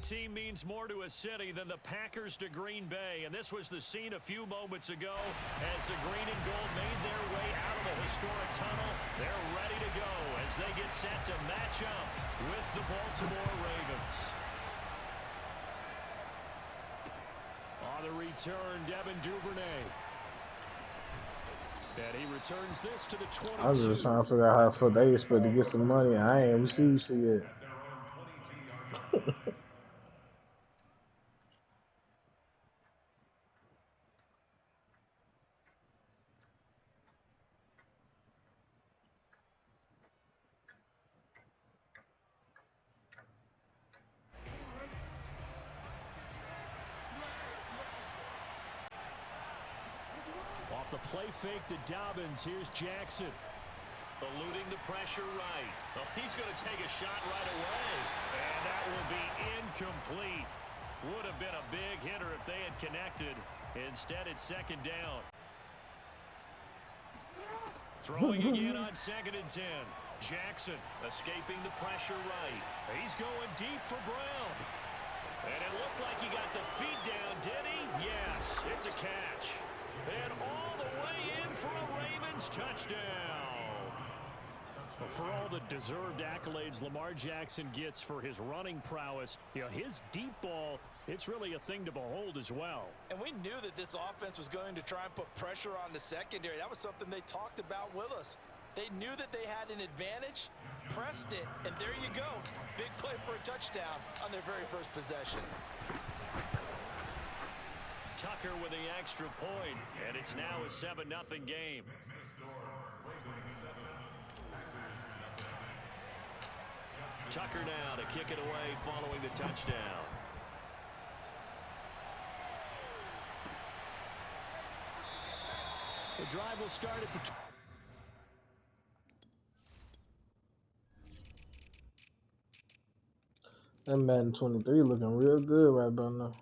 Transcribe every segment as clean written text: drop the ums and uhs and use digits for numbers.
team means more to a city than the Packers to Green Bay, and this was the scene a few moments ago as the green and gold made their way out of the historic tunnel. They're ready to go as they get set to match up with the Baltimore Ravens. On the return, Devin Duvernay. And he returns this to the 22. I'm just trying to figure out how they expect to get some money. I ain't received shit yet. Off the play fake to Dobbins. Here's Jackson. Eluding the pressure right. Well, he's going to take a shot right away. And that will be incomplete. Would have been a big hitter if they had connected. Instead, it's second down. Throwing again on 2nd and 10. Jackson escaping the pressure right. He's going deep for Brown. And it looked like he got the feet down, did he? Yes, it's a catch. And all the way in for a Ravens touchdown. Well, for all the deserved accolades Lamar Jackson gets for his running prowess, his deep ball, it's really a thing to behold as well. And we knew that this offense was going to try and put pressure on the secondary. That was something they talked about with us. They knew that they had an advantage, pressed it, and there you go. Big play for a touchdown on their very first possession. Tucker with the extra point, and it's now a 7-0 game. Tucker now to kick it away following the touchdown. The drive will start at the... That Madden 23 looking real good right about now.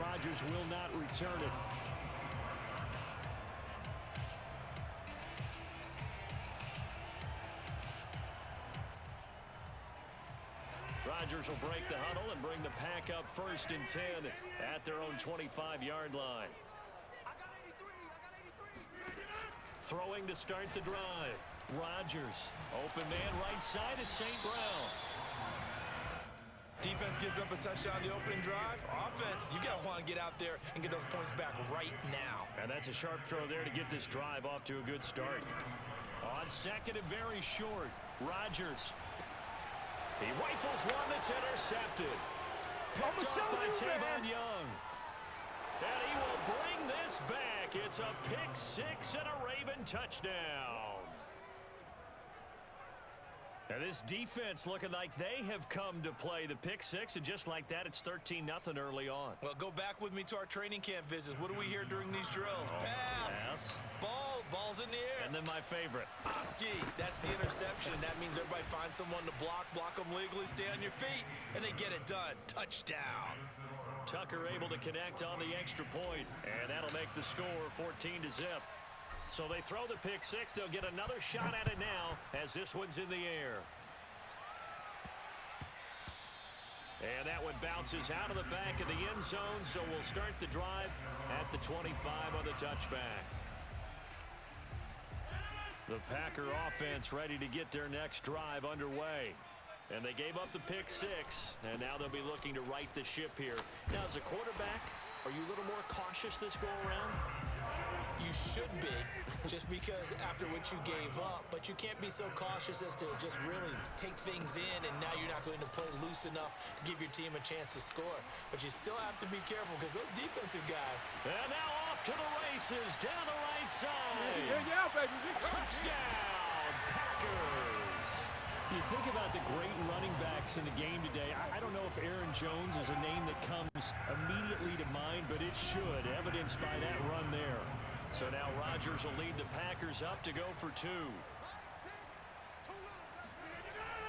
Rodgers will not return it. Rodgers will break the huddle and bring the pack up 1st and 10 at their own 25-yard line. Throwing to start the drive. Rodgers. Open man right side is St. Brown. Defense gives up a touchdown on the opening drive. Offense, you got to want to get out there and get those points back right now. And that's a sharp throw there to get this drive off to a good start. On 2nd and very short, Rodgers. He rifles one that's intercepted. Picked up by Tavon Young. And he will bring this back. It's a pick 6 and a Raven touchdown. And this defense looking like they have come to play the pick 6, and just like that, it's 13-0 early on. Well, go back with me to our training camp visits. What do we hear during these drills? Pass. Ball's in the air. And then my favorite. Oski, that's the interception. That means everybody finds someone to block them legally, stay on your feet, and they get it done. Touchdown. Tucker able to connect on the extra point, and that'll make the score 14-0. So they throw the pick 6. They'll get another shot at it now as this one's in the air. And that one bounces out of the back of the end zone, so we'll start the drive at the 25 on the touchback. The Packer offense ready to get their next drive underway. And they gave up the pick 6, and now they'll be looking to right the ship here. Now, as a quarterback, are you a little more cautious this go-around? You should be, just because after what you gave up, but you can't be so cautious as to just really take things in, and now you're not going to play loose enough to give your team a chance to score. But you still have to be careful because those defensive guys. And now off to the races, down the right side. Yeah, baby. Touchdown, Packers. You think about the great running backs in the game today. I don't know if Aaron Jones is a name that comes immediately to mind, but it should, evidenced by that run there. So now Rodgers will lead the Packers up to go for 2.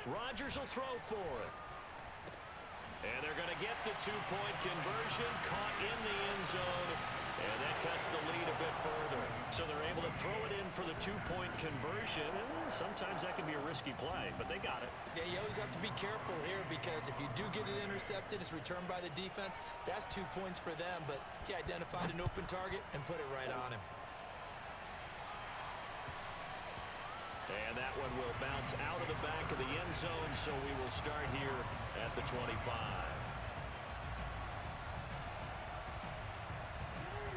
Rodgers will throw for it. And they're going to get the 2-point conversion, caught in the end zone, and that cuts the lead a bit further. So they're able to throw it in for the 2-point conversion, and sometimes that can be a risky play, but they got it. Yeah, you always have to be careful here because if you do get it intercepted, it's returned by the defense, that's 2 points for them, but he identified an open target and put it right on him. And that one will bounce out of the back of the end zone, so we will start here at the 25.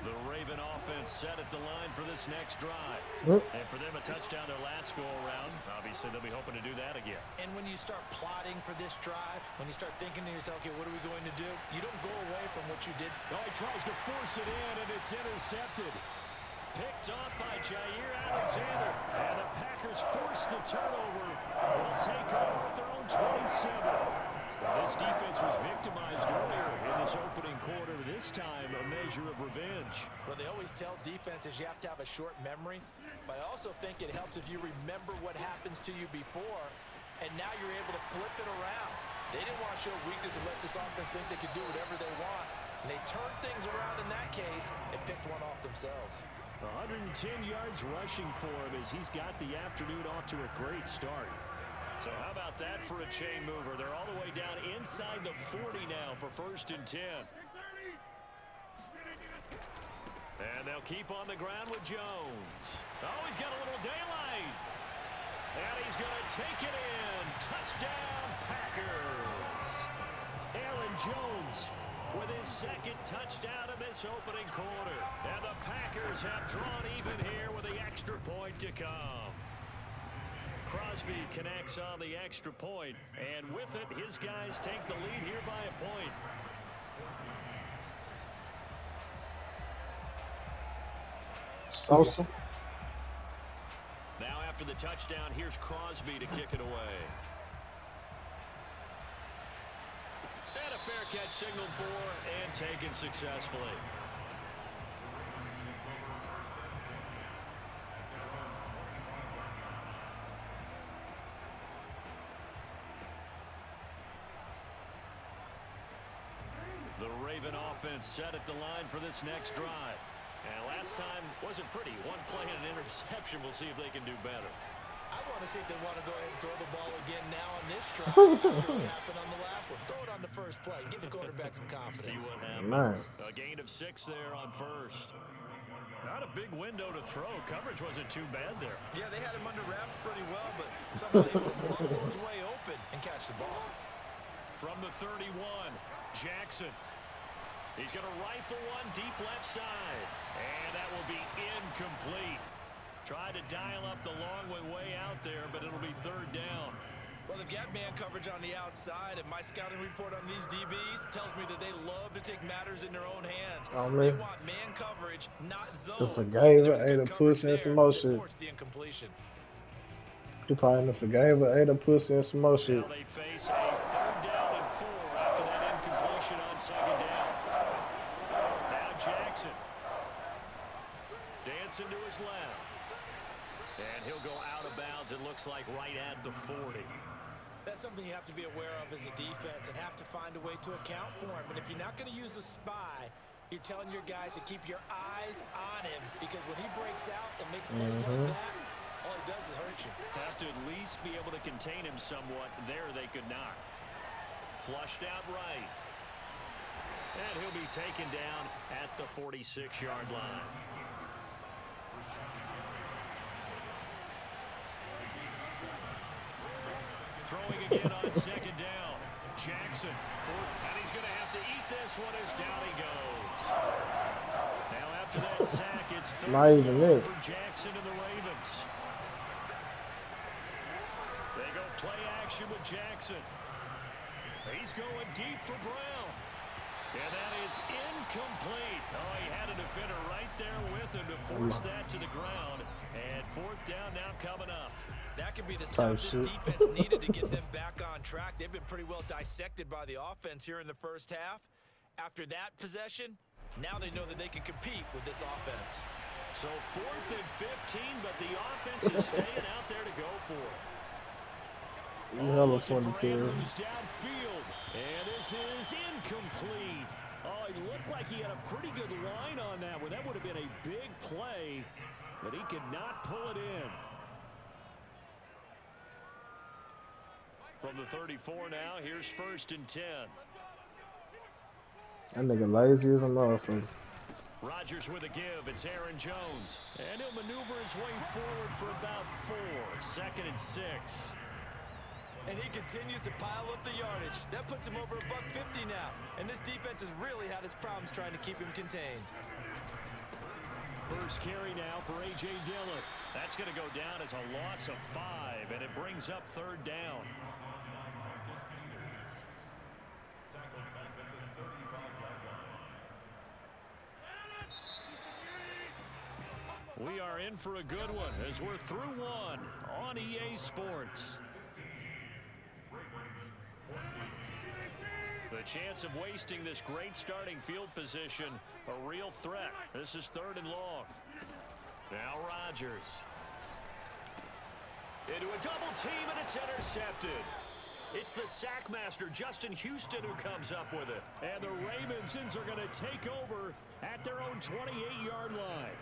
The Raven offense set at the line for this next drive. And for them, a touchdown their last go-around. Obviously, they'll be hoping to do that again. And when you start plotting for this drive, when you start thinking to yourself, okay, what are we going to do? You don't go away from what you did. Oh, he tries to force it in, and it's intercepted. Picked off by Jair Alexander. And the Packers force the turnover. They'll take over at their own 27. This defense was victimized earlier in this opening quarter. This time, a measure of revenge. Well, they always tell defenses you have to have a short memory. But I also think it helps if you remember what happens to you before. And now you're able to flip it around. They didn't want to show weakness and let this offense think they could do whatever they want. And they turned things around in that case and picked one off themselves. 110 yards rushing for him as he's got the afternoon off to a great start. So how about that for a chain mover? They're all the way down inside the 40 now for 1st and 10. And they'll keep on the ground with Jones. Oh, he's got a little daylight. And he's going to take it in. Touchdown, Packers. Aaron Jones with his 2nd touchdown in this opening quarter. And the Packers have drawn even here with the extra point to come. Crosby connects on the extra point, and with it, his guys take the lead here by a point. Sosa. Now after the touchdown, here's Crosby to kick it away. And a fair catch signaled for and taken successfully. The Raven offense set at the line for this next drive. And last time wasn't pretty. One play and an interception. We'll see if they can do better. I want to see if they want to go ahead and throw the ball again now on this drive after what happened on the last one. Throw it on the first play. Give the quarterback some confidence. See what happens. Man. A gain of 6 there on first. Not a big window to throw. Coverage wasn't too bad there. Yeah, they had him under wraps pretty well, but somehow able to muscle his way open and catch the ball. From the 31, Jackson. He's going to rifle one deep left side. And that will be incomplete. Tried to dial up the long way out there, but it'll be 3rd down. Well, they've got man coverage on the outside, and my scouting report on these DBs tells me that they love to take matters in their own hands. Oh, they man. want man coverage, not zone. Just forgave And there it, was ate good a coverage pussy and there some more that shit. forced the incompletion. You probably done forgave it, ate a pussy and some more shit. Now they face a 3rd down and 4 after that incompletion on 2nd down. Now Jackson. Dancing to his left. And he'll go out of bounds, it looks like, right at the 40. That's something you have to be aware of as a defense and have to find a way to account for him. And if you're not going to use a spy, you're telling your guys to keep your eyes on him, because when he breaks out and makes plays like that, all he does is hurt you. Have to at least be able to contain him somewhat. There they could not. Flushed out right. And he'll be taken down at the 46-yard line. Throwing again on 2nd down. Jackson, and he's going to have to eat this one as down he goes. Now after that sack, it's 3rd down for Jackson and the Ravens. They go play action with Jackson. He's going deep for Brown. And that is incomplete. Oh, he had a defender right there with him to force that to the ground. And 4th down now coming up. That could be the type stuff this shit. defense needed to get them back on track. They've been pretty well dissected by the offense here in the first half. After that possession, now they know that they can compete with this offense. So 4th and 15, but the offense is staying out there to go for it. You hella Looking funny, for kid. Andrews downfield, and this is incomplete. Oh, it looked like he had a pretty good line on that one. That would have been a big play, but he could not pull it in. From the 34 now, here's 1st and 10. That nigga lazy as a motherfucker. Rodgers with a give. It's Aaron Jones. And he'll maneuver his way forward for about 4. 2nd and 6. And he continues to pile up the yardage. That puts him over $150 now. And this defense has really had its problems trying to keep him contained. First carry now for A.J. Dillon. That's going to go down as a loss of 5, and it brings up 3rd down. We are in for a good one as we're through one on EA Sports. The chance of wasting this great starting field position, a real threat. This is 3rd and long. Now Rodgers. Into a double team, and it's intercepted. It's the sack master, Justin Houston, who comes up with it. And the Ravensons are going to take over at their own 28-yard line.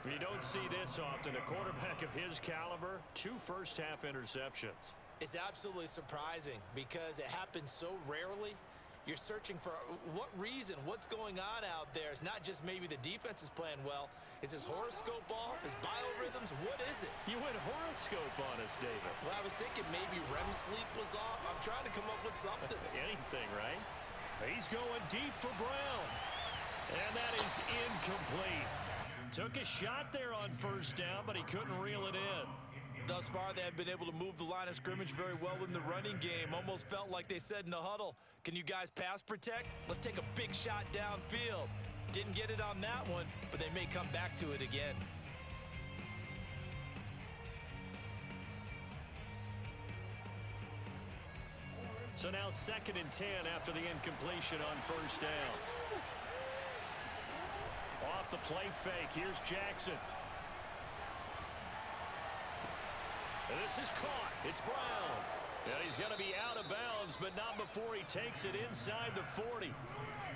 You don't see this often. A quarterback of his caliber, 2 first-half interceptions. It's absolutely surprising because it happens so rarely. You're searching for what reason, what's going on out there. It's not just maybe the defense is playing well. Is his horoscope off? His biorhythms? What is it? You went horoscope on us, David. Well, I was thinking maybe REM sleep was off. I'm trying to come up with something. Anything, right? He's going deep for Brown. And that is incomplete. Took a shot there on 1st down, but he couldn't reel it in. Thus far, they have been able to move the line of scrimmage very well in the running game. Almost felt like they said in the huddle, can you guys pass protect? Let's take a big shot downfield. Didn't get it on that one, but they may come back to it again. So now 2nd and 10 after the incompletion on 1st down. Off the play fake, here's Jackson. And this is caught. It's Brown. And he's going to be out of bounds, but not before he takes it inside the 40.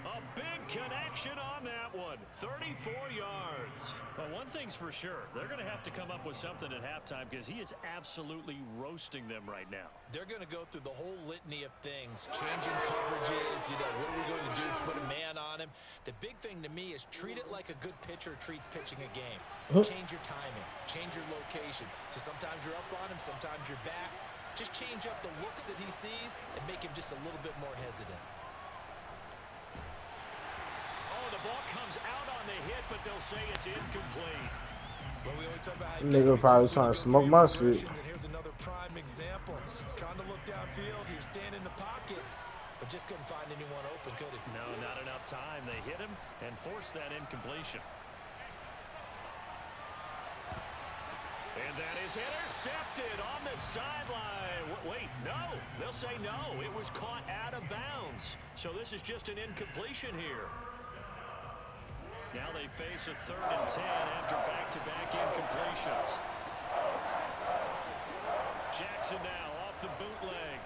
A big connection on that one. 34 yards. Well, one thing's for sure. They're going to have to come up with something at halftime because he is absolutely roasting them right now. They're going to go through the whole litany of things. Changing coverages. What are we going to do to put a man on him? The big thing to me is treat it like a good pitcher treats pitching a game. Change your timing. Change your location. So sometimes you're up on him. Sometimes you're back. Just change up the looks that he sees and make him just a little bit more hesitant. The ball comes out on the hit, but they'll say it's incomplete. Well, we always talk about how Nigga probably trying to smoke my shit. And here's another prime example. Trying to look downfield. He was standing in the pocket, but just couldn't find anyone open, could he? No, not enough time. They hit him and forced that incompletion. And that is intercepted on the sideline. Wait, no. They'll say no. It was caught out of bounds. So this is just an incompletion here. Now they face a 3rd and 10 after back-to-back incompletions. Jackson now off the bootleg.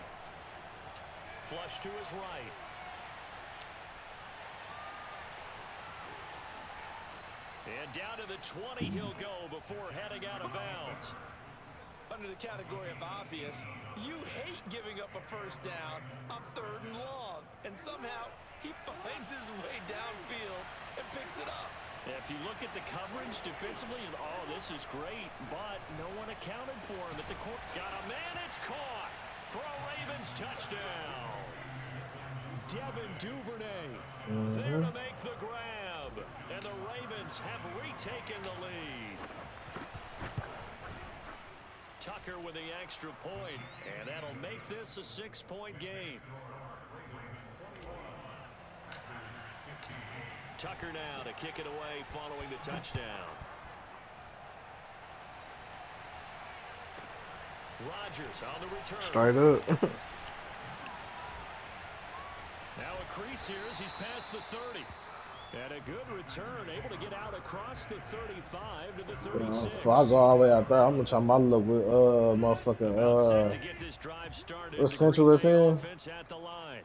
Flush to his right. And down to the 20 he'll go before heading out of bounds. Under the category of obvious, you hate giving up a 1st down on 3rd and long. And somehow he finds his way downfield and picks it up. If you look at the coverage defensively, oh, this is great, but no one accounted for him at the court. Got a man, it's caught for a Ravens touchdown. Devin Duvernay there to make the grab, and the Ravens have retaken the lead. Tucker with the extra point, and that'll make this a 6-point game. Tucker now to kick it away following the touchdown. Rodgers on the return. Straight up. Now a crease here as he's past the 30. And a good return, able to get out across the 35 to the 36. So I go all the way out there. I'm gonna try my luck with About set motherfucking to get this drive started. what The Central Green is Bay in. offense at the line.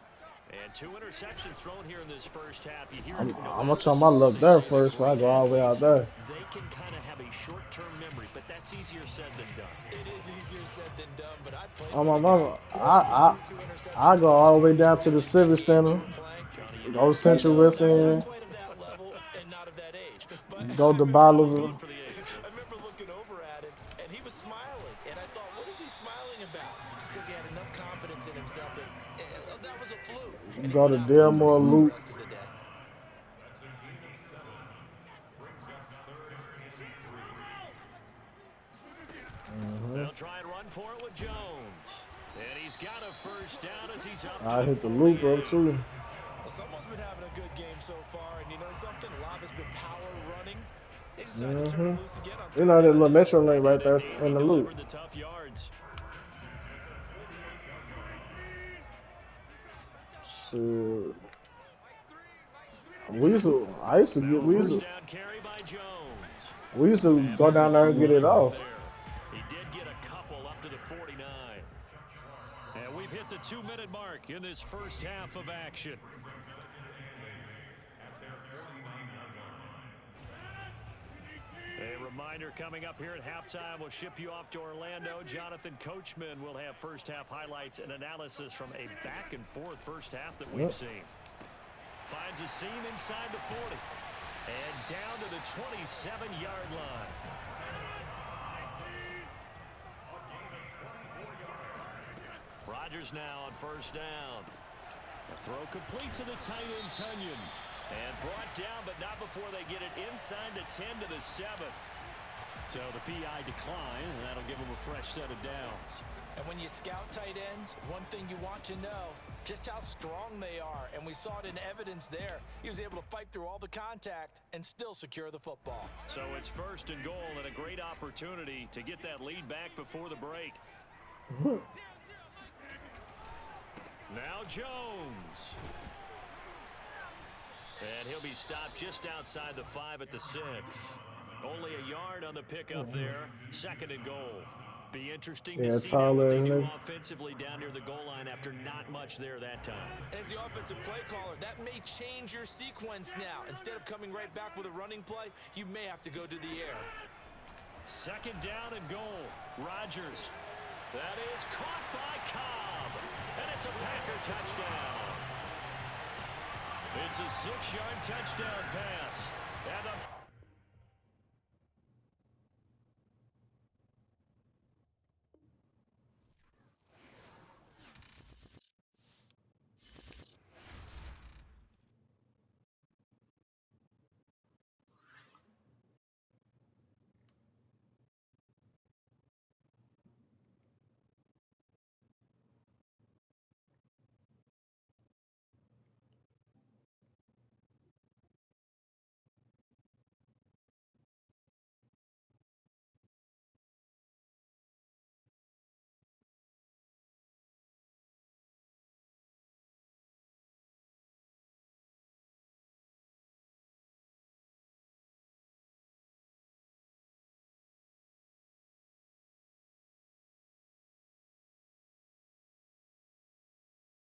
And 2 interceptions thrown here in this first half. You hear I'm no gonna matter try the my score, luck they there say first before I great go all the way out athletes, there. they can kind of have a short-term memory, but that's easier said than done. It is easier said than done, but I played Oh with my a mama, guy who threw 2 I interceptions go in all the way college down to the in that Civic game we Center. were playing. Johnny, you Go know, Central No, West not End. quite of that level and not of that age. But Go I to remember Bolivar. for the age. I remember looking over at him, and he was smiling. And I thought, what is he smiling about? Just because he had enough confidence in himself that that was a fluke. And he Go went to out and played pretty Delmore well the Loop. rest of the day. They'll try and run for it with Jones. And he's got a first down as he's up I to the hit the loop 48. up too. Well, someone's been having a good game so far, and you know something? A lot of it's been power running. They decided to turn it loose again on You know that third little down. metro lane right there And in he the loop. delivered the tough yards. Shit. First down carry by Jones. We used to go down there and get it off. He did get a couple up to the 49. And we've hit the 2-minute mark in this first half of action. A reminder coming up here at halftime, we'll ship you off to Orlando. Jonathan Coachman will have first half highlights and analysis from a back and forth first half that we've seen. Finds a seam inside the 40 and down to the 27-yard line. Rodgers now on first down. A throw complete to the tight end, Tunyon. And brought down, but not before they get it inside the 10 to the 7. So the PI decline, and that'll give them a fresh set of downs. And when you scout tight ends, one thing you want to know, just how strong they are. And we saw it in evidence there. He was able to fight through all the contact and still secure the football. So it's first and goal and a great opportunity to get that lead back before the break. Now Jones. And he'll be stopped just outside the 5 at the 6. Only a yard on the pickup there. Second and goal. Be interesting to see now what they do offensively down near the goal line after not much there that time. As the offensive play caller, that may change your sequence now. Instead of coming right back with a running play, you may have to go to the air. Second down and goal. Rodgers. That is caught by Cobb. And it's a Packer touchdown. It's a 6-yard touchdown pass. And the